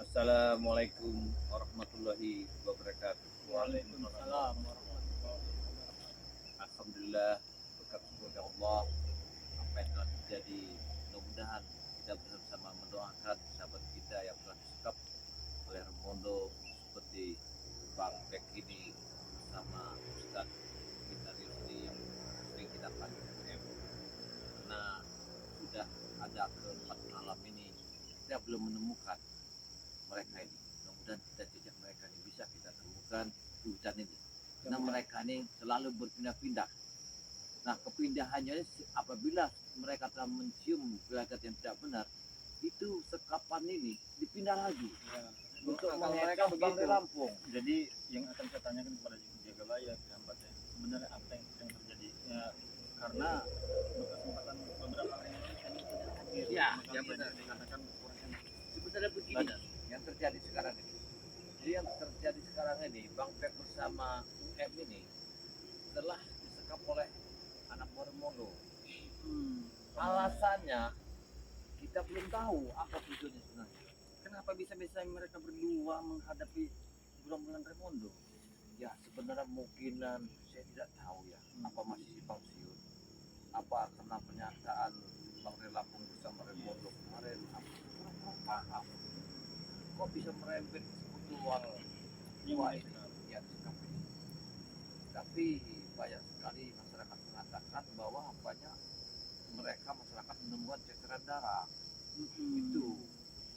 Assalamualaikum warahmatullahi wabarakatuh. Waalaikumsalam warahmatullahi wabarakatuh. Alhamdulillah, berkat kepada Allah apa yang telah terjadi, mudah-mudahan kita bersama mendoakan sahabat kita yang telah disekap oleh Remondo seperti Bang Bek ini bersama Ustaz kita ini yang sering kita panggil UM. Karena sudah ada keempat malam ini kita belum menemukan mereka ini. Mudah-mudahan kita jejak mereka ini bisa kita temukan di hutan ini. Karena mereka ini selalu berpindah-pindah. Nah, kepindahannya apabila mereka telah mencium gelagat yang tidak benar, itu sekapan ini dipindah lagi untuk mereka mengecoh Bangkai begitu. Lampung. Jadi yang akan saya tanyakan kepada Jagalaya Kampatnya, sebenarnya apa yang terjadi? Ya, karena berkesempatan beberapa hari ini kami tidak hadir. Ya, Maka ya dia benar. dikatakan kurang enak Sebenarnya begini badan. yang terjadi sekarang ini. Jadi yang terjadi sekarang ini, Bang Pek bersama UM ini telah disekap oleh anak buah Remondo. Alasannya kita belum tahu apa tujuannya sebenarnya. Kenapa bisa-bisa mereka berdua menghadapi gerombolan Remondo? Ya sebenarnya mungkinan saya tidak tahu ya. Apa masih simpang siur? Apa karena pernyataan Bang Lampung bersama Remondo kemarin? Aku kurang paham. Kok bisa merembet sekutuan dua ini? Ya disekap ini. Tapi banyak sekali masyarakat mengatakan bahwa banyak mereka masyarakat menemukan ceceran darah. Itu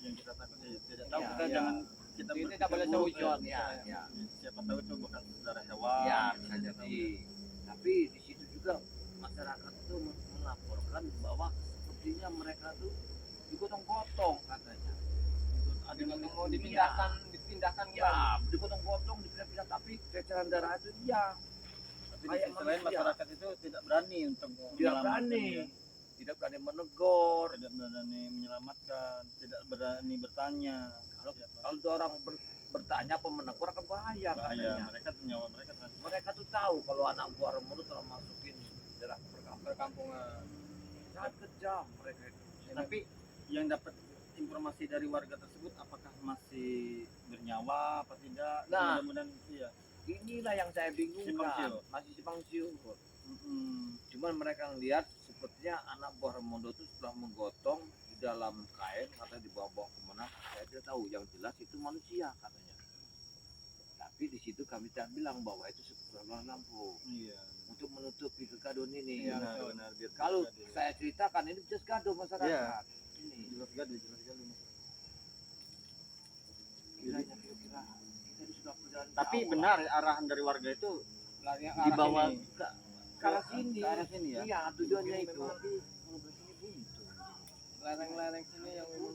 yang kita takut tidak tahu. Ya, Kita ya. jangan kita Ini berpikir tidak boleh buruk, seujon, ya. ya. Siapa tahu itu bekas darah hewan. Ya kita bisa tidak tahu. jadi. Tapi di situ juga masyarakat itu melaporkan bahwa sepertinya mereka tuh digotong-gotong katanya. Ada yang mau dipindahkan Ya, digotong-gotong dipindah-pindah tapi ceceran darah itu iya. tapi di kayak sisi lain manusia. masyarakat itu tidak berani untuk Tidak menyelamatkan berani, dia. tidak berani menegur. Tidak berani menyelamatkan, tidak berani bertanya. Kalau Siapa? kalau ada orang bertanya apa menegur akan bahaya Bahaya, katanya. mereka nyawa mereka terancam. Mereka tuh tahu kalau anak buah Remondo telah masukin daerah perkampungan. sangat kejam mereka itu. Tapi yang dapat informasi dari warga tersebut apakah masih bernyawa apa tidak? Nah. Mudah-mudahan iya. Inilah yang saya Simpang bingungkan. siur. Masih simpang siur. Mm-mm. Cuman mereka lihat sepertinya anak buah Remondo itu sudah menggotong di dalam kain atau dibawa-bawa kemana saya tidak tahu. Yang jelas itu manusia katanya. Tapi di situ kami tidak bilang bahwa itu sebuah Lampung Iya. untuk menutupi kegaduhan ini. Iya, Benar. Biar Kalau tidak ada- saya ceritakan ini bisa gaduh masyarakat. Iya. Ini jelas sekali. kiranya kira-kira kita sudah berjalan Tapi jauh benar arahan dari warga itu Lari dibawa ke arah sini. Ke arah sini ya. Iya, tujuannya itu. lereng-lereng sini yang memang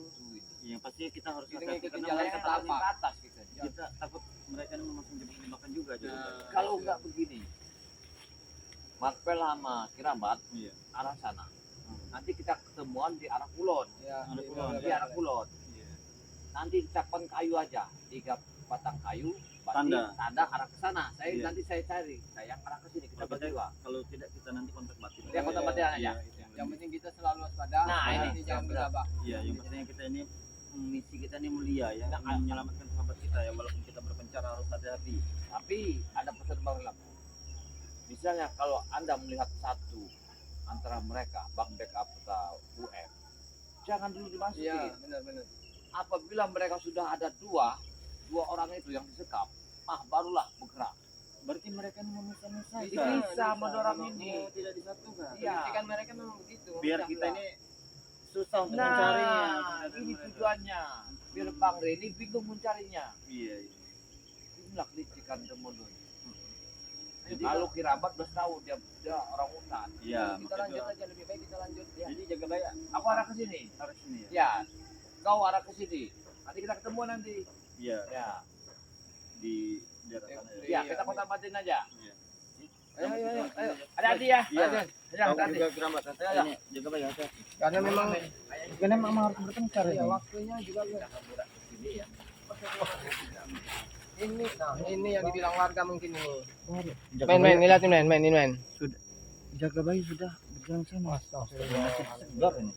Yang pasti kita harus Kita hati-hati ngikutin karena jalan mereka yang takut tapak. ke atas kita. kita takut mereka ini memasang jebakan juga juga. Nah. Kalau enggak begini, Makpel sama Kirabat Iya. arah sana. Nanti kita ketemuan di arah Kulon, ya Ada di- pulau, di arah Kulon. Iya. Nanti capan kayu aja, 3 batang kayu, Tanda. tanda arah ke sana. Iya. Nanti saya cari, saya yang arah ke sini kita Kalau kita- berdua. Kalau tidak kita nanti kontak batin. Ya, kontak batin aja. Iya, itu yang penting kita selalu waspada. Nah, nanti ini jangan benar. berabah. Iya, yang pastinya kita ini misi kita ini mulia ya, Nah, menyelamatkan sahabat kita ya walaupun kita berpencar harus hati-hati. Tapi ada pesan Bang Lampung. Misalnya kalau Anda melihat satu antara mereka, Bang Backup atau UM, jangan dulu dimasukin. Iya, benar-benar. Apabila mereka sudah ada dua orang itu yang disekap, barulah bergerak. Berarti mereka ini memisah-misah. Bisa mendorong memang ini. Mau tidak disatukan. Iya. Kan mereka memang begitu. Biar memecah kita belah. ini susah untuk mencarinya. Nah, ini tujuannya. Biar Bang Reni bingung mencarinya. Iya. Inilah kelicikan Remondo. Jadi Kalau Kirabat udah tahu dia orang hutan. Iya, kita makanya lanjut aja, lebih baik kita lanjut ya. Jadi jaga bayar Aku arah ke sini. harus ini ya. Ya, kau arah ke sini. Nanti kita ketemu nanti. Iya, Ya, di daerah sana ya. ya kita kontak batin aja. Iya. Ayo. Hati-hati ya. Iya. Ya, Kau hati-hati. juga kerabat. Ayo. Ini jaga bayar. Karena memang Harus berpencar ya waktunya juga Sini ya. ini yang dibilang warga mungkin ini. Jaga Main ngeliatin main. jaga bayi sudah berjalan sana. Segar ini.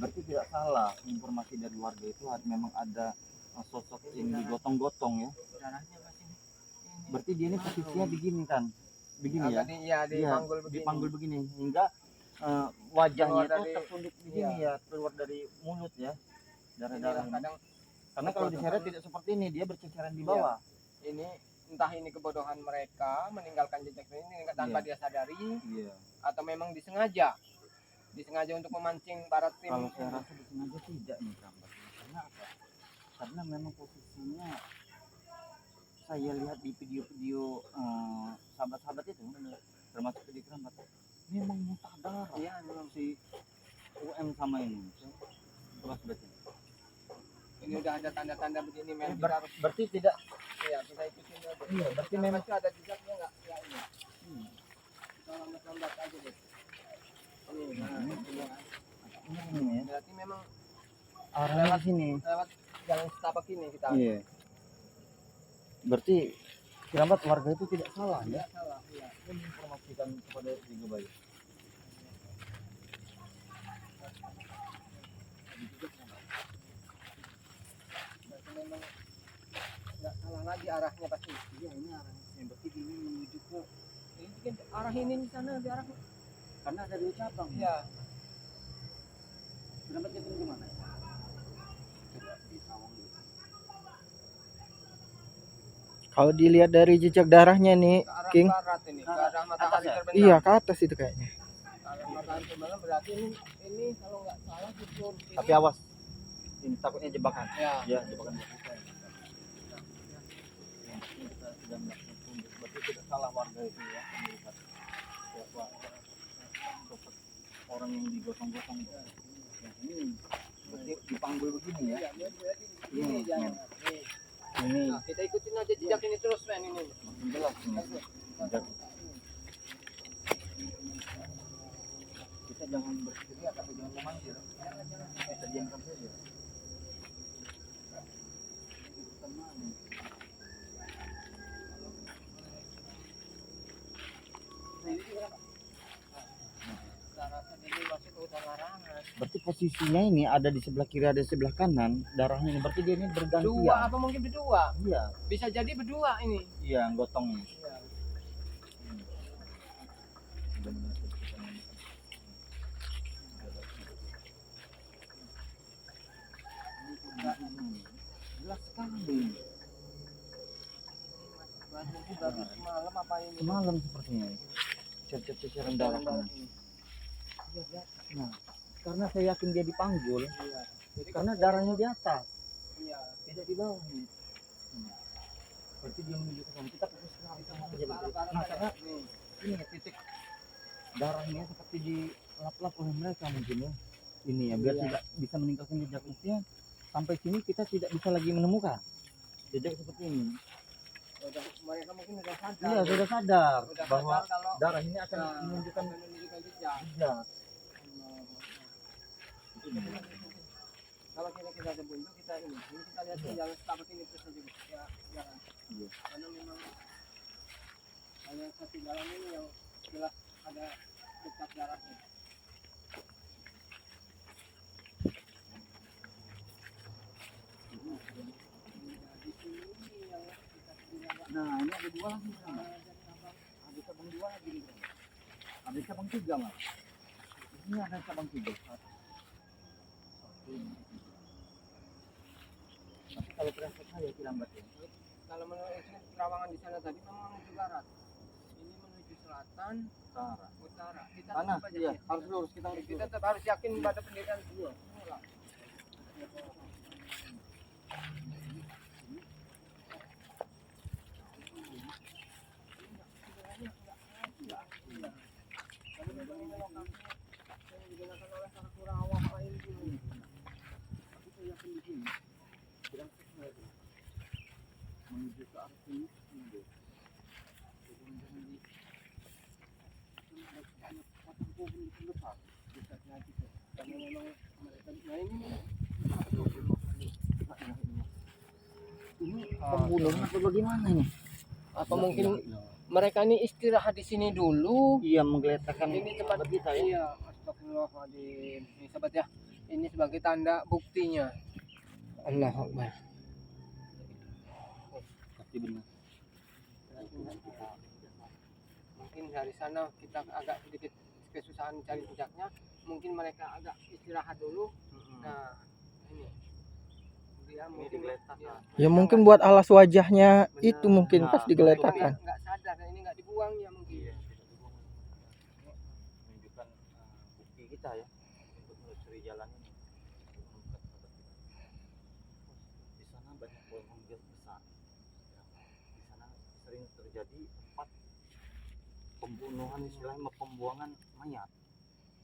berarti tidak salah informasi dari warga itu memang ada sosok yang digotong-gotong ya. Darahnya masih ini. Berarti dia ini posisinya begini kan, begini ya. Agak di Iya, panggul begini. dipanggul begini hingga wajahnya Keluar itu dari- tertunduk begini ya, keluar dari mulut ya, darah-darah. Inilah kadang Karena kalau diseret tidak seperti ini, dia berceceran di bawah. ini entah ini kebodohan mereka meninggalkan jejak ini tanpa dia sadari Iya. atau memang disengaja untuk memancing para tim. Kalau saya rasa disengaja tidak nih gambar. Karena apa? Karena memang posisinya saya lihat di video-video sahabat-sahabat itu, termasuk di Keramat, memang muntah darah. Iya, memang Si UM sama ini. Terus berarti. ini udah ada tanda-tanda begini men, kita harus Berarti tidak. ya kita ikutin aja. Iya, berarti Kita memang. masih ada jejaknya nggak ya ini Hmm. kita lambat aja deh ini nah, Hmm. ini kan. Ini ya. Berarti memang Arahnya di sini. lewat jalan setapak ini kita Iya. Berarti Keramat warga itu tidak salah ya. nggak salah iya. Dia menginformasikan kepada Tiga Bayu. Berarti memang nggak salah lagi arahnya pasti. Iya, ini arahnya. Berarti ini menuju ke, Ini kan arah ini di sana di arah karena ada 2 cabang. ya. Keramat jatuh ke mana? Kalau dilihat dari jejak darahnya nih, Ke arah King. barat ini, ke arah matahari atas ya? terbenam. Iya, ke atas itu kayaknya. Kalau matahari terbenam berarti ini kalau nggak salah sudut ini. Tapi awas. Ini takutnya jebakan. Ya. Ya, jebakan buat kita. Ini kita sudah melakukan tunduk. Berarti tidak salah warga itu ya melihat siapa sosok orang yang digotong-gotong. Ya, ini berarti dipanggul begini ya. Iya, berarti Ini, ini jalan. men. Nih. Ini Nah, kita ikutin aja jejak ini terus men ini. makin jelas ini. Jejak. Kita jangan berteriak atau jangan memanggil. Kita diamkan saja. Tenang. Berarti posisinya ini ada di sebelah kiri, ada di sebelah kanan. Darahnya ini berarti dia ini Dua bergantian. apa mungkin berdua? Iya, Bisa jadi berdua ini. iya gotongnya. Jelas sekali. Berarti baru semalam apa ini? Semalam sepertinya. Ceceran darah. Nah, karena saya yakin dia dipanggul, Iya. Jadi karena darahnya di atas, iya. tidak di bawah. Berarti dia menuju ke sana. Kita fokus ke arah sana aja. Nah, karena Nih. ini ya titik darahnya seperti dilap-lap oleh mereka mungkin ya. Ini ya biar Iya. tidak bisa meninggalkan jejak usia. Sampai sini kita tidak bisa lagi menemukan jejak seperti ini. Mereka mungkin sudah sadar. Iya, sudah sadar Sudah bahwa sadar kalau darah ini akan nah, menunjukkan menunjukkan jejak. jejak. Kalau kita ada buntu kita ini kita lihat Iya. jalan setapak ini terus aja ya jalan. Iya. Karena memang hanya satu jalan ini yang jelas ada jejak darahnya. Di sini yang kita tidak Nah, ini ada 2 lagi sama. Ada cabang 2 lagi nih. Ada cabang 3 mas. Ini ada cabang 3. Tapi kalau prinsip saya lambat ya. kalau menurut terawangan di sana tadi memang menuju barat. Ini menuju selatan, Utara. utara. Kita Mana? tetap aja Iya, yakin. harus lurus kita harus Kita lurus. tetap harus yakin pada pendirian dua. Menuju ke arah sini. Ini pembunuhan atau bagaimana ini? Apa mungkin mereka ini istirahat di sini dulu? Iya menggeletakkan Ini tempat kita ya. Iya, astagfirullahaladzim. Ini sahabat ya. Ini sebagai tanda buktinya. Allahu Akbar. Pasti benar. Mungkin dari sana kita agak sedikit kesusahan cari jejaknya. Mungkin mereka agak istirahat dulu. Nah, ini dia mungkin digeletak. Ya mungkin buat alas wajahnya itu Benar. mungkin pas digeletakkan. nggak sadar dan ini nggak dibuang ya mungkin. Iya, tidak dibuang. Menunjukkan bukti kita ya untuk menelusuri jalan ini. Menemukan sahabat kita. Di sana banyak pohon besar. Ya. Di sana sering terjadi tempat pembunuhan, istilahnya pembuangan mayat.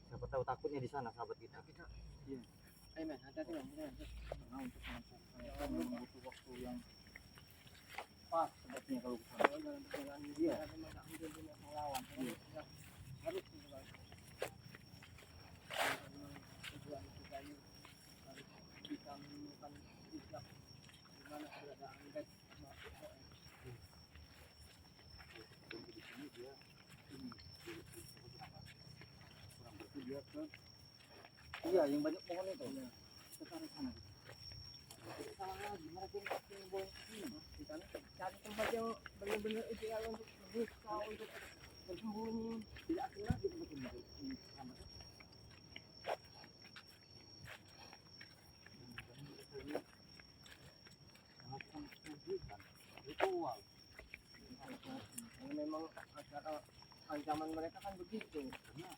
Siapa tahu takutnya di sana sahabat kita. Iya. Ayo men, hati-hati men. Karena untuk menempuhkan memang butuh waktu yang pas sepertinya kalau ke sana. Dalam perjalanan ini Iya. memang nggak mungkin punya melawan. Harus memang tujuan kita ini harus bisa menemukan jejak di mana keberadaan bed sama Di sini dia ini kurang bersih dia ke iya yang banyak pohon itu. Ke sana sana. salah lagi mereka yang boleh di sana cari tempat yang benar-benar ideal untuk berbuka, untuk bersembunyi, tidak asing lagi tempat ini. Ritual. Ini memang acara ancaman mereka kan begitu. Karena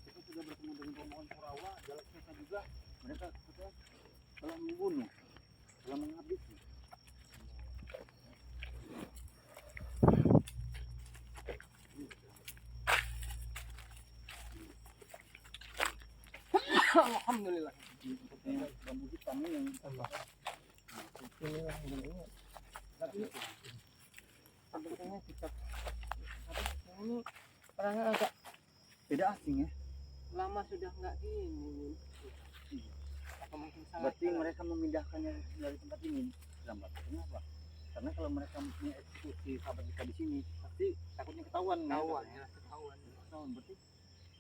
kita sudah bertemu dengan pemohon Kurawa, jalan kita juga mereka katanya telah membunuh, telah menghabisi. Alhamdulillah. Bambu hitam ini yang Inilah yang tapi sebetulnya kita ini orangnya agak tidak asing ya. lama sudah nggak gini. Apa mungkin salah? Berarti mereka memindahkannya dari tempat ini. Lambat. Kenapa? Karena kalau mereka mengeksekusi sahabat kita di sini, pasti takutnya ketahuan. Ketahuan ya, ketahuan. Ketahuan. Berarti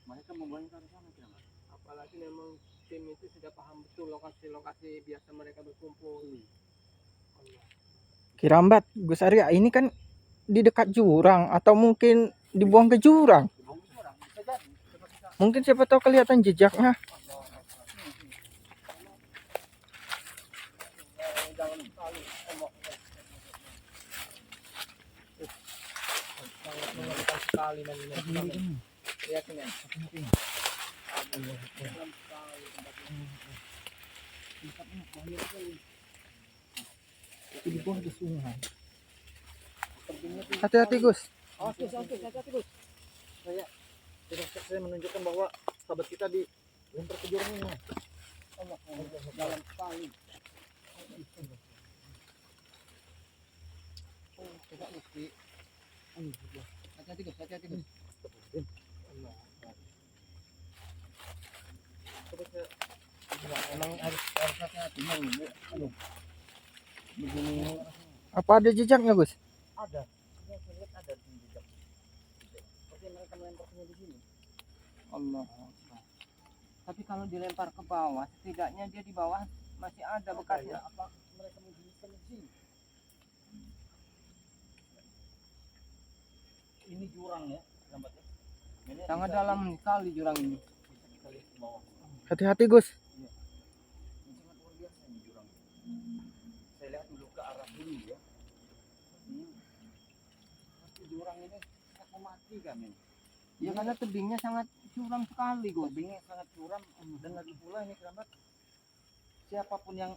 mereka membuangnya ke sana kenapa? Apalagi memang tim itu sudah paham betul lokasi-lokasi biasa mereka berkumpul. Allah. Kirambat, Gus Arya, ini kan di dekat jurang atau mungkin dibuang ke jurang. Bisa jadi. Mungkin siapa tahu kelihatan jejaknya. Dalam sekali emok. Sangat mengerikan sekali dan ini. Lihat ini. Dalam sekali tempat ini. Tempatnya bahaya sekali. Di bawah ada sungai. Sepertinya tuh- Hati-hati Gus. Oke, hati-hati Gus. Saya menunjukkan bahwa sahabat kita di lempar ke jurang ini. Allah, dalam sekali. Oh, tidak mesti. Hati-hati Gus, hati-hati Gus. Emang harus hati-hati. Begini Apa ada jejaknya Gus? Ada. Saya lihat ada di jejak. Seperti mereka melemparnya di sini. Allah. Tapi kalau dilempar ke bawah, setidaknya dia di bawah masih ada bekasnya. Apa mereka menjelaskan di sini? Ini jurang ya, lambat ya. Ini Sangat bisa dalam sekali jurang ini. bisa kita lihat ke bawah. Hati-hati Gus. Ini sangat luar biasa ini jurang. Saya lihat dulu ke arah sini ya. Tapi jurang ini sangat mematikan ini. Ya karena tebingnya sangat curam sekali, Gus. Tebingnya sangat curam dan lagi pula ini kerabat siapapun yang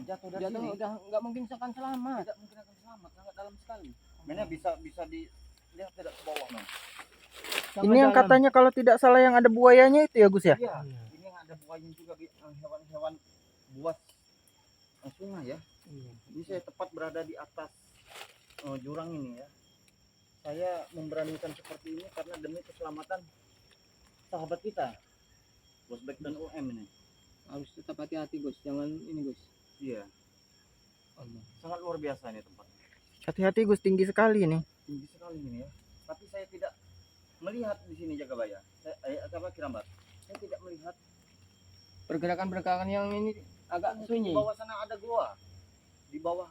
jatuh dari Dia tuh sini udah nggak mungkin akan selamat. tidak mungkin akan selamat, sangat dalam sekali. Mainnya bisa dilihat tidak ke bawah men. Ini yang katanya kalau tidak salah yang ada buayanya itu ya Gus ya? Iya, ini yang ada buahnya juga hewan-hewan buas sungai ya. Jadi saya tepat berada di atas jurang ini ya. Saya memberanikan seperti ini karena demi keselamatan sahabat kita, Bosbek dan UM ini. Harus tetap hati-hati, Gus. Jangan ini, Gus. Iya, Allah. sangat luar biasa ini tempatnya. Hati-hati Gus, tinggi sekali nih. Tinggi sekali ini ya. Tapi saya tidak melihat di sini Jagabaya. Apa Kirambat? Saya tidak melihat pergerakan yang ini agak sunyi. Di bawah sana ada gua. Di bawah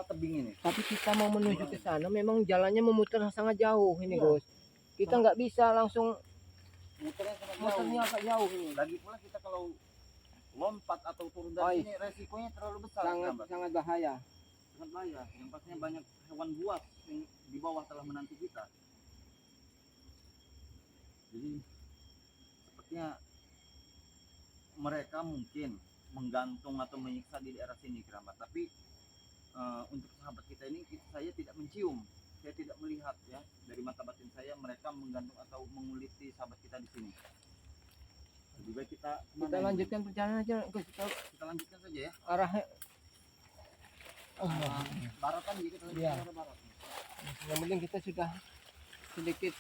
tebing ini. Tapi kita mau menuju ke sana memang jalannya memutar sangat jauh ini, Iya. Gus. Kita nggak bisa langsung Muternya sangat jauh. muternya agak jauh ini. Lagi pula kita kalau lompat atau turun Oh, dari iya. sini resikonya terlalu besar. Sangat Kerabat. sangat bahaya. Sangat bahaya. Yang pastinya banyak hewan buas yang di bawah telah menanti kita. Jadi sepertinya mereka mungkin menggantung atau menyiksa di daerah sini, kerabat. Tapi untuk sahabat kita ini saya tidak mencium, saya tidak melihat ya dari mata batin saya mereka menggantung atau menguliti sahabat kita di sini. Lebih baik kita Lanjutkan perjalanan aja, Gus. kita lanjutkan saja ya. Arahnya Baratan jadi kita lanjutkan Iya. ke arah barat. yang penting kita sudah sedikit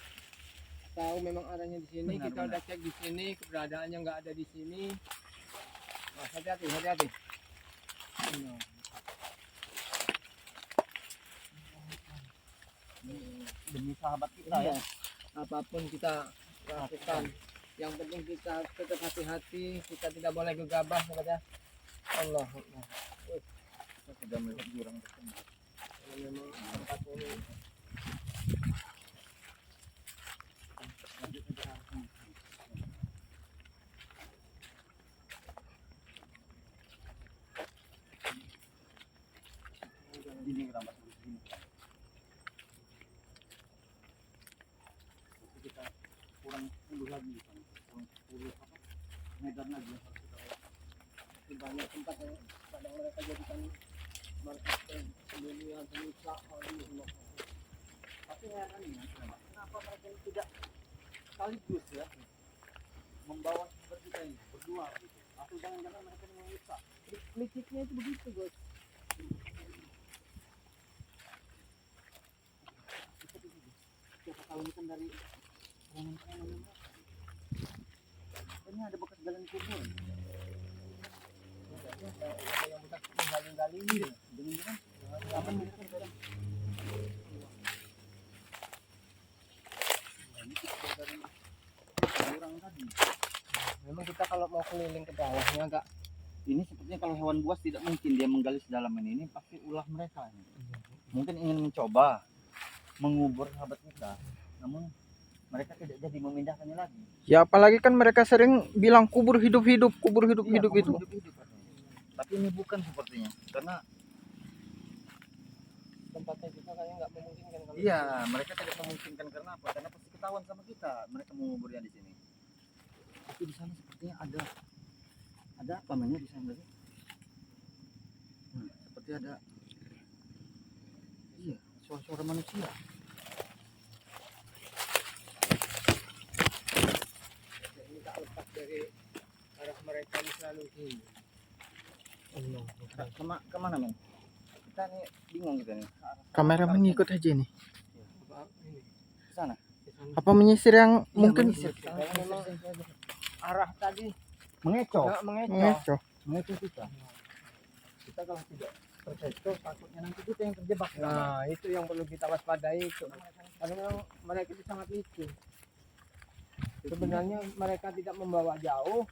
tahu memang arahnya di sini. Benar, Kita benar. udah cek di sini, keberadaannya nggak ada di sini. Nah, hati-hati. Nah, Demi sahabat kita ya. iya. Apapun kita lakukan, yang penting kita tetap hati-hati. Kita tidak boleh gegabah kepada Allah. Kita sudah melihat jurang tersebut. Kalau memang tempat ini Lanjut ke arah sana. Ini kerabat di sini. Jadi kita kurang 10 lagi di sana. Kurang 10 meter lagi yang harus kita lewati. di banyak tempat yang kadang mereka jadikan markas dunia penyiksa Allah. Tapi herannya kenapa mereka ini tidak sekaligus ya membawa seperti kita ini berdua gitu. Atau jangan-jangan mereka ini menyiksa. Liciknya itu begitu, Gus. Siapa tahu ini kan dari orang-orang yang ini ada bekas jalan kubur. Yang bekas menggali-gali ini. Jangan-jangan apa mereka dari jurang tadi. Memang kita kalau mau keliling ke bawahnya agak Ini sepertinya kalau hewan buas tidak mungkin dia menggali sedalam ini pasti ulah mereka ini. Mungkin ingin mencoba mengubur sahabat kita, namun mereka tidak jadi memindahkannya lagi. Ya apalagi kan mereka sering bilang kubur hidup-hidup Iya, kubur kubur hidup-hidup itu. hidup-hidup katanya. Tapi ini bukan sepertinya, karena tempatnya kita kayaknya nggak memungkinkan kalau iya mereka tidak memungkinkan karena apa? Karena pasti ketahuan sama kita mereka menguburnya di sini. Tapi di sana sepertinya ada apa namanya di sana tadi? Seperti ada iya suara-suara manusia. ini tak lepas dari arah mereka ini selalu sini. Allah. Kemana men? Kita nih bingung kita nih. Kameramen ngikut aja nih. Ini. Ke sana. Apa menyisir yang Iya, mungkin menyisir kita. Kalau memang arah tadi Mengecoh. nggak mengecoh. ngecoh. Mengecoh kita. Kita kalau tidak terkecoh takutnya nanti kita yang terjebak. Nah, itu yang perlu kita waspadai. Karena memang mereka itu sangat licin. Sebenarnya mereka tidak membawa jauh,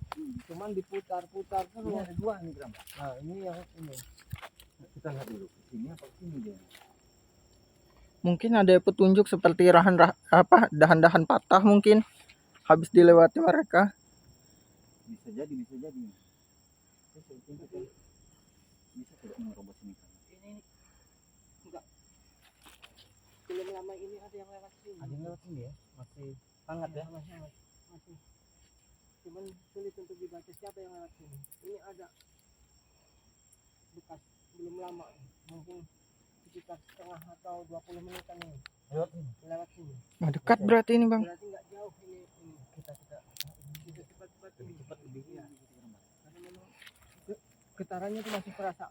cuman diputar-putar Ini terus. ada dua nih Bram. Nah, ini yang ini. Kita lihat dulu ke sini apa ke sini dia. Mungkin ada petunjuk seperti dahan-dahan patah mungkin habis dilewati mereka. Bisa jadi. Bisa tidak menerobos ini kan? Ini enggak. Belum lama ini ada yang lewat sini. Ada yang lewat sini ya? Masih hangat ya? Masih. Cuman sulit untuk dibaca siapa yang lewat sini. Ini ada bekas belum lama, mungkin sekitar setengah atau 20 menitan ini Lewat sini. lewat sini. Nah, dekat berarti ini bang. Berarti nggak jauh ini. Kita cepat-cepat Lebih ini. cepat lebih Iya. iya. Karena memang getarannya itu masih terasa.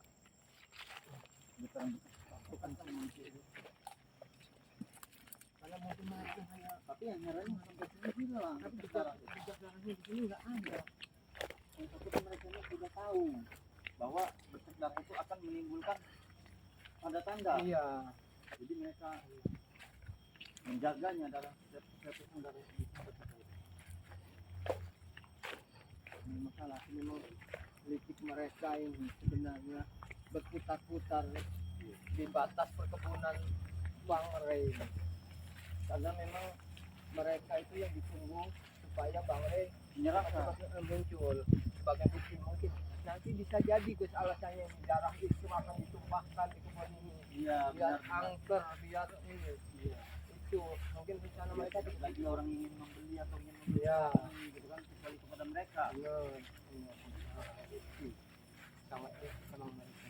Getaran bukan sama manusia itu. Karena mungkin mereka hanya Tapi yang herannya sampai sini juga lah. tapi Getaran. jejak darahnya di sini nggak ada. Yang takutnya mereka ini sudah tahu bahwa bercak darah itu akan menimbulkan tanda-tanda. Iya. Jadi mereka menjaganya darah darah di sahabat kita. masalah. Memang politik mereka ini sebenarnya berputar-putar di batas perkebunan Bang Rey. Karena memang mereka itu yang ditunggu supaya Bang Rey muncul sebagai bukti. Mungkin nanti bisa jadi Gus alasannya darah itu akan ditumpahkan di kebun ini. Iya, Biar benar. angker, biar ini. Iya. Itu mungkin rencana mereka Mereka lagi orang ingin membeli atau ingin Iya. membeli gitu kan kembali kepada mereka. benar. Sangat senang mereka.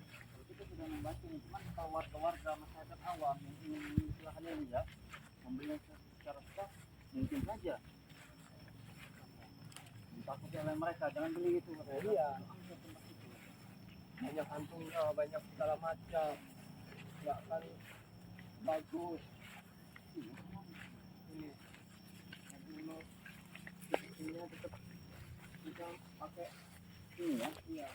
Kalau kita sudah membantu nih, cuman kalau warga-warga masyarakat awam yang ingin mengusahakan ini ya, membeli secara sah, mungkin saja ditakuti oleh mereka, jangan beli itu. Iya. Banyak kantungnya, banyak segala macam. Nggak kan bagus. Ini. Tapi memang ini tetap kita pakai Ini ya, iya.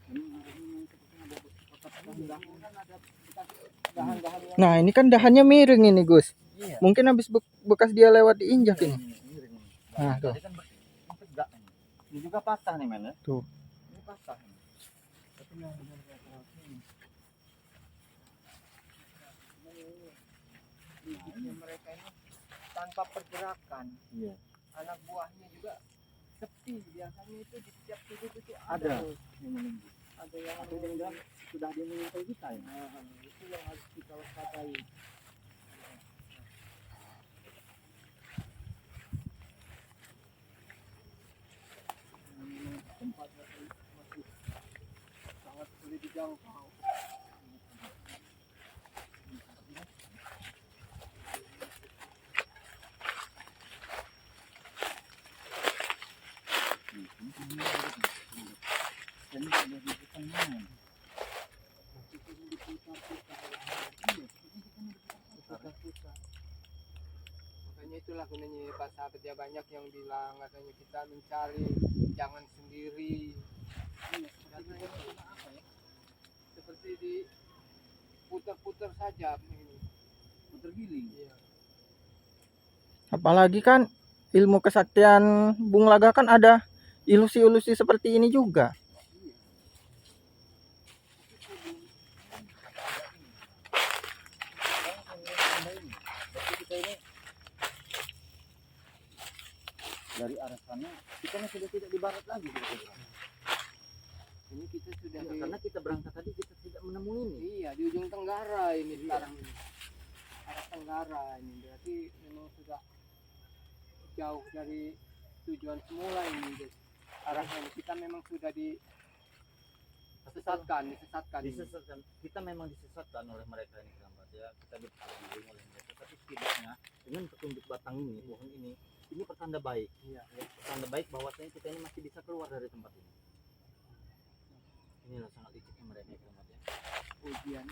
ini harusnya sepertinya ada kotak dahan kan ada Dahan-dahan yang Nah, ini kan dahannya miring ini, Gus. iya. Mungkin habis bekas dia lewat diinjak ini. Miring ini. Nah, tuh. Tadi kan tegak ini. Ini juga patah nih men ya. Tuh. Ini patah. Ini. Tapi yang benar ini. bibitnya mereka ini tanpa pergerakan. Iya. Anak buahnya juga sepi. Biasanya itu di setiap sudut itu Ada. tuh. Yang menunggu. Ada yang Atau jangan-jangan sudah dia mengintai kita ya. Nah, itu yang harus kita waspadai. Tempatnya masih sangat sulit dijangkau. Jadi ada di sana. Putar-putar. Makanya itulah gunanya Pak Sahabat ya, banyak yang bilang katanya kita mencari jangan sendiri. Karena itu apa ya? Seperti di putar-putar saja ini. Putar giling. Iya. Apalagi kan ilmu kesaktian Bung Laga kan ada ilusi-ilusi seperti ini juga. Berarti kita ini dari arah sana kita kan sudah tidak di barat lagi gitu. Ini kita sudah Ya, di karena kita berangkat tadi kita tidak menemui ini. iya di ujung tenggara ini sekarang ini. Arah tenggara ini berarti memang sudah jauh dari tujuan semula ini guys. Arahnya ini kita memang sudah disesatkan ini. Disesatkan. Kita memang disesatkan oleh mereka ini kerabat ya. Kita dipergiling oleh mereka. Tapi setidaknya dengan petunjuk batang ini, pohon ini pertanda baik. Iya. Pertanda baik bahwasanya kita ini masih bisa keluar dari tempat ini. Inilah sangat liciknya mereka kerabat ya. Ujian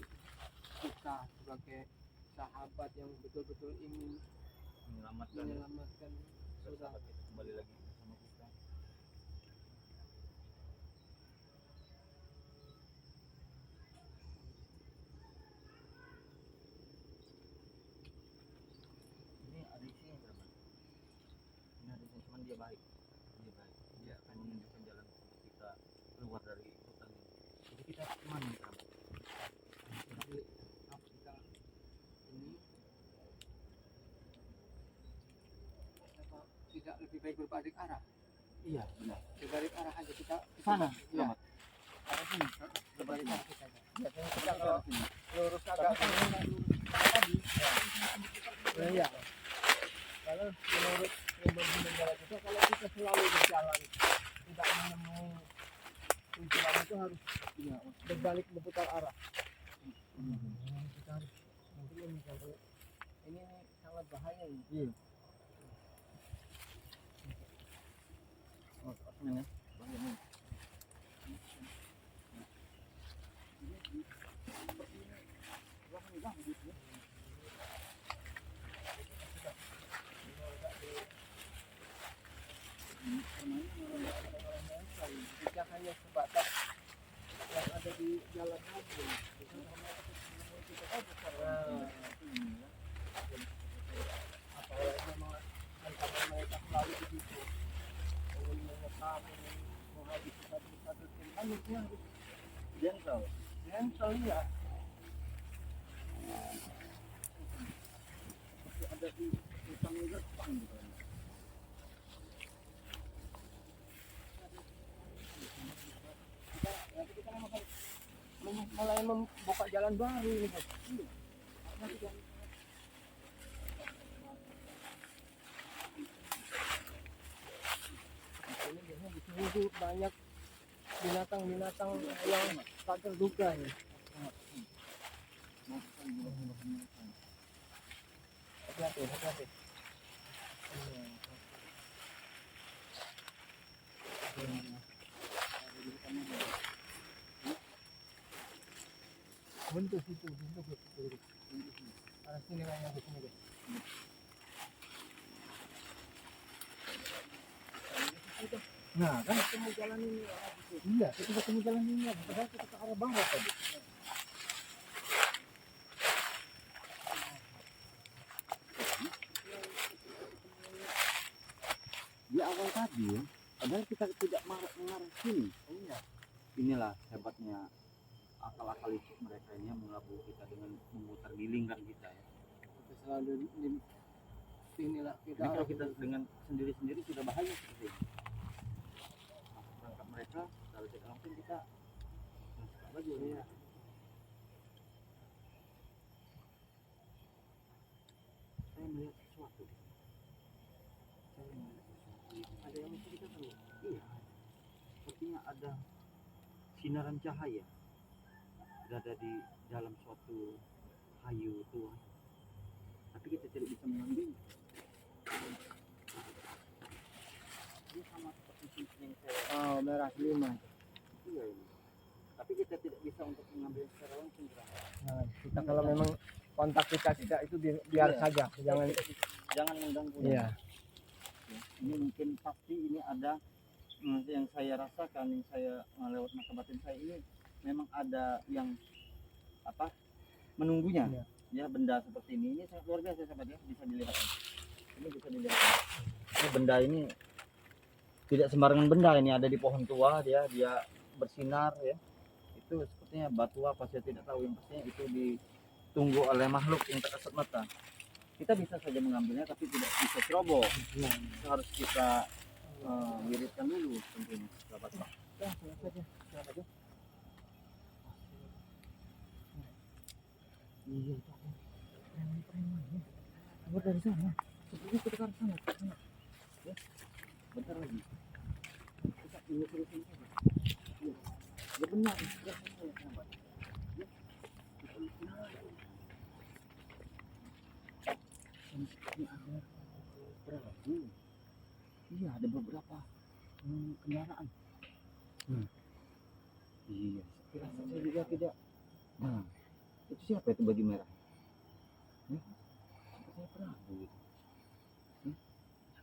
kita sebagai sahabat yang betul-betul ingin menyelamatkan saudara kita kembali lagi bersama kita. Ini ada isinya kerabat. Ini ada isinya, cuman dia baik. Dia akan menunjukkan jalan untuk kita keluar dari hutan ini. Jadi kita kemana nih kerabat? Jadi apa kita ini apa tidak lebih baik berbalik arah? Iya benar. Berbalik arah aja kita Sana ya, kerabat. arah sini. Berbalik arah kita aja. Biasanya kita Kita kalau ke sini. lurus agak tadi. Iya. Kalau menurut pribadi negara kita, kalau kita selalu berjalan tidak menemui tujuan itu harus ya, berbalik berputar arah. Kita harus mungkin ini sampai ini sangat bahaya ini. Iya. Oh, asmen ya. Bahaya nih. Kita hanya sebatas yang ada di jalan aja. Apalagi memang ancaman mereka selalu begitu. anusnya Gentle. gentle ya. Ada di utang Jepang gitu. Nanti kita mulai membuka jalan baru ini bos. Ini biasanya di sini tuh banyak binatang-binatang yang tak terduga ya. Hati-hati, hati-hati. Bentuk itu, bentuk. Arah sini kayaknya di sini deh. Nah, kan Ketemu jalan ini. iya, kita ketemu jalan ini, padahal kita ke arah barat tadi. Di awal tadi, padahal kita tidak mengarah sini. Iya. Inilah hebatnya akal-akal licik mereka ini yang mengelabui kita dengan memutar gilingkan kita ya. Kita selalu di sinilah kita. Jadi kalau kita dengan sendiri-sendiri sudah bahaya seperti ini. Perangkap mereka, kalau tidak langsung kita masuk lagi ya. Saya melihat sesuatu. Ada yang mesti kita tahu. Iya. Sepertinya ada sinaran cahaya berada di dalam suatu kayu tua. Tapi kita tidak bisa mengambil. Dia sama seperti cincin yang saya. Oh, merah 5. Iya ini. Tapi kita tidak bisa untuk mengambil secara langsung. Nah, kita kalau memang kontak kita itu biar Iya. saja, jangan. Jangan mengganggu. Iya. Ini mungkin pasti ini ada yang saya rasakan, yang saya lewat mata batin saya ini memang ada yang apa menunggunya. Iya. Ya benda seperti ini sangat luar biasa sahabat ya, bisa dilihat. Ini bisa dilihat. Ini benda ini tidak sembarangan benda, ini ada di pohon tua, dia bersinar ya. Itu sepertinya batu apa saya tidak tahu, yang pastinya itu ditunggu oleh makhluk yang tak kasat mata. Kita bisa saja mengambilnya tapi tidak bisa ceroboh. Itu harus kita wiridkan dulu tentunya sahabat. Ya, silakan aja. Silakan aja. Iya, itu apa? Preman-preman ya. Keluar dari sana. Seperti kita ke sana. Ya, bentar lagi. Kita terusin saja. Iya. Ya benar, sudah sana ya sahabat. Ya. Kita terusin aja. Ini ada perahu. Iya, ada beberapa kendaraan. Iya, saya juga tidak. Nah, itu siapa itu baju merah? Ya, saya perahu gitu. Ya,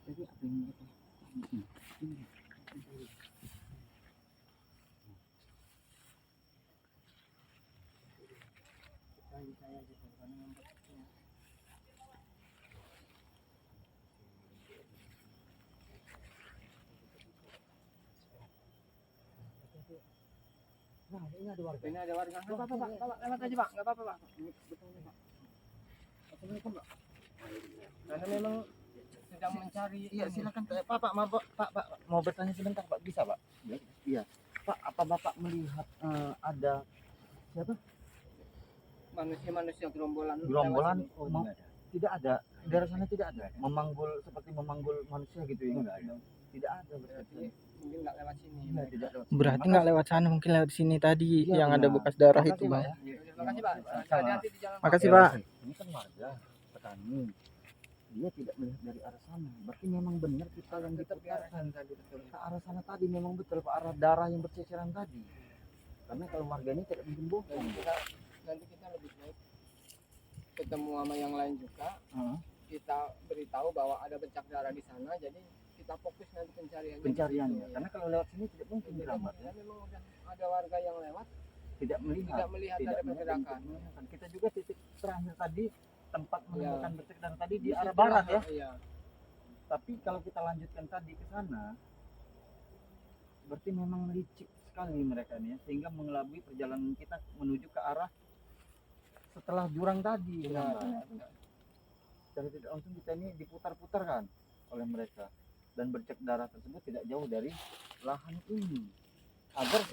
jadi apa yang mereka? Ini. Saya gitu karena memang Nah, ini ada warga. ini ada warga. Enggak apa-apa, Pak. Pak, lewat aja, Pak. Enggak apa-apa, Pak. Betul nih, Pak. Assalamualaikum, Pak. Karena memang sedang mencari. Iya, ini. silakan Pak, mau bertanya sebentar, Pak. Bisa, Pak? Iya. Pak, apa Bapak melihat ada siapa? Manusia-manusia gerombolan. Gerombolan lewat sini. Oh, mau- enggak ada. Tidak ada. Di daerah sana tidak ada. Seperti memanggul manusia gitu ya. Enggak ada. Tidak ada berarti. Berarti mungkin enggak lewat sini. Iya, tidak lewat. Berarti nggak lewat sana, mungkin lewat sini tadi Iya, yang ada benar. bekas darah Makasih, itu, Pak, Bang. ya. Terima kasih, Pak. Sama. Hati-hati di jalan. Makasih, Ya, Pak. Ini kan warga petani. Dia tidak melihat dari arah sana. Berarti memang benar kita yang Tetap di arah diputarkan. sana tadi betul. Ke arah sana tadi memang betul ke arah darah yang berceceran tadi. Karena kalau warga ini tidak mungkin bohong. Nanti kita lebih baik ketemu sama yang lain juga. Heeh. Kita beritahu bahwa ada bercak darah di sana, jadi kita fokus nanti pencariannya. Pencariannya. Gitu. Karena kalau lewat sini tidak mungkin Kita dirambat ya. memang udah ada warga yang lewat, Tidak melihat. tidak melihat Tidak ada melihat pergerakan. untuk menanyakan. Kita juga titik terakhir tadi tempat Iya. menemukan bercak darah tadi di Di arah situ barat lah, ya. Iya. Tapi kalau kita lanjutkan tadi ke sana, berarti memang licik sekali sekali mereka nih ya, sehingga mengelabui perjalanan kita menuju ke arah setelah jurang tadi. Benar, Kerabat. benar. Secara tidak langsung kita ini diputar-putar kan oleh mereka, dan bercak darah tersebut tidak jauh dari lahan ini, agar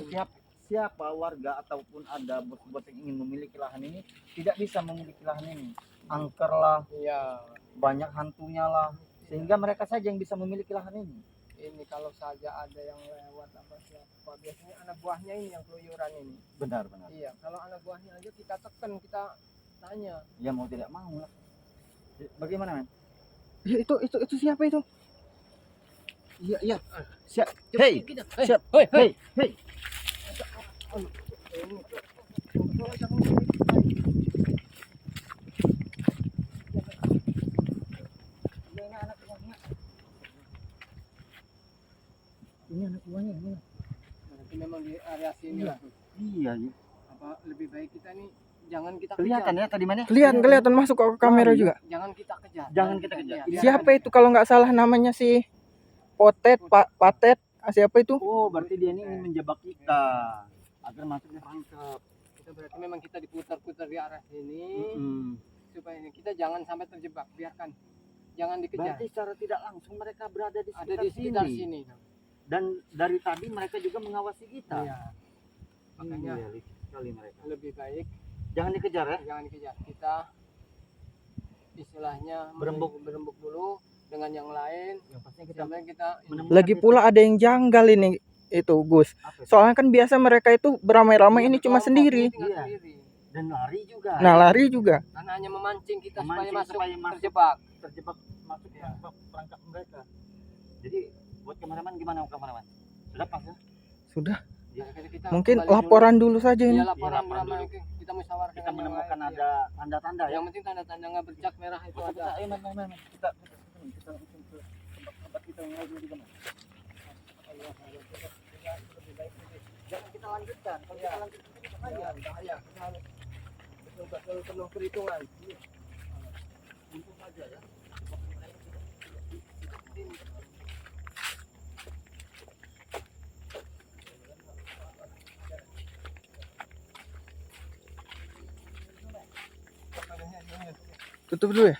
siapa warga ataupun ada bos-bos yang ingin memiliki lahan ini tidak bisa memiliki lahan ini. Angker lah, Iya, banyak hantunya lah, sehingga mereka saja yang bisa memiliki lahan ini. ini kalau saja ada yang lewat apa siapa, biasanya anak buahnya ini yang keluyuran ini. Benar-benar. Iya, kalau anak buahnya aja kita tekan, kita tanya. Ya mau tidak mau lah. Bagaimana, men? Itu siapa itu? Iya, iya. Siap. Coba Hei, kita. siap. Hei, Hei, hei. Ini. Ini anak buahnya. Ini. Berarti memang di area sini Iya. lah. Iya, iya. Apa lebih baik kita nih jangan kita Kelihatan kejar. ya tadi mana? Kelihatan masuk ke kamera iya. juga. Jangan kita kejar. Jangan kita kejar. lihat. Siapa itu kalau nggak salah namanya si Patet? Siapa itu? Oh, berarti dia ini ingin menjebak kita agar masuk ke tangkap. Kita berarti memang kita diputar-putar di arah sini Mm. supaya ini kita jangan sampai terjebak. Biarkan. Jangan dikejar. Berarti secara tidak langsung mereka berada di Ada di sekitar sini. Dan dari tadi mereka juga mengawasi kita. Iya. Makanya Iya, licik sekali mereka. lebih baik Jangan dikejar ya. jangan dikejar. Kita istilahnya Berembuk. berembuk dulu dengan yang lain Yang pastinya kita sampai kita menemukan Lagi titik. pula ada yang janggal ini itu Gus. Apa itu? Soalnya kan biasa mereka itu beramai-ramai, ini cuma Kelompok sendiri. tinggal Iya. sendiri. Dan lari juga. Nah, lari juga. Karena hanya memancing kita Memancing supaya supaya masuk masuk. terjebak. Terjebak masuk Iya. ke perangkap mereka. Jadi buat kameraman gimana kameraman? Sudah pas ya? Sudah. Ya, Kita Mungkin kembali dulu. laporan dulu saja ini. Iya, laporan Iya, laporan beramai dulu. kita musyawarah kita dengan yang menemukan lain. ada tanda-tanda Iya. ya. Yang penting tanda-tanda nggak bercak merah itu Kita, ada. ayo men. Kita langsung ke tempat kita yang lain juga men. Jangan kita lanjutkan. Kalau kita lanjutkan kita Bahaya, bahaya. Kita harus betul-betul penuh perhitungan. untung saja ya. Tutup dulu ya.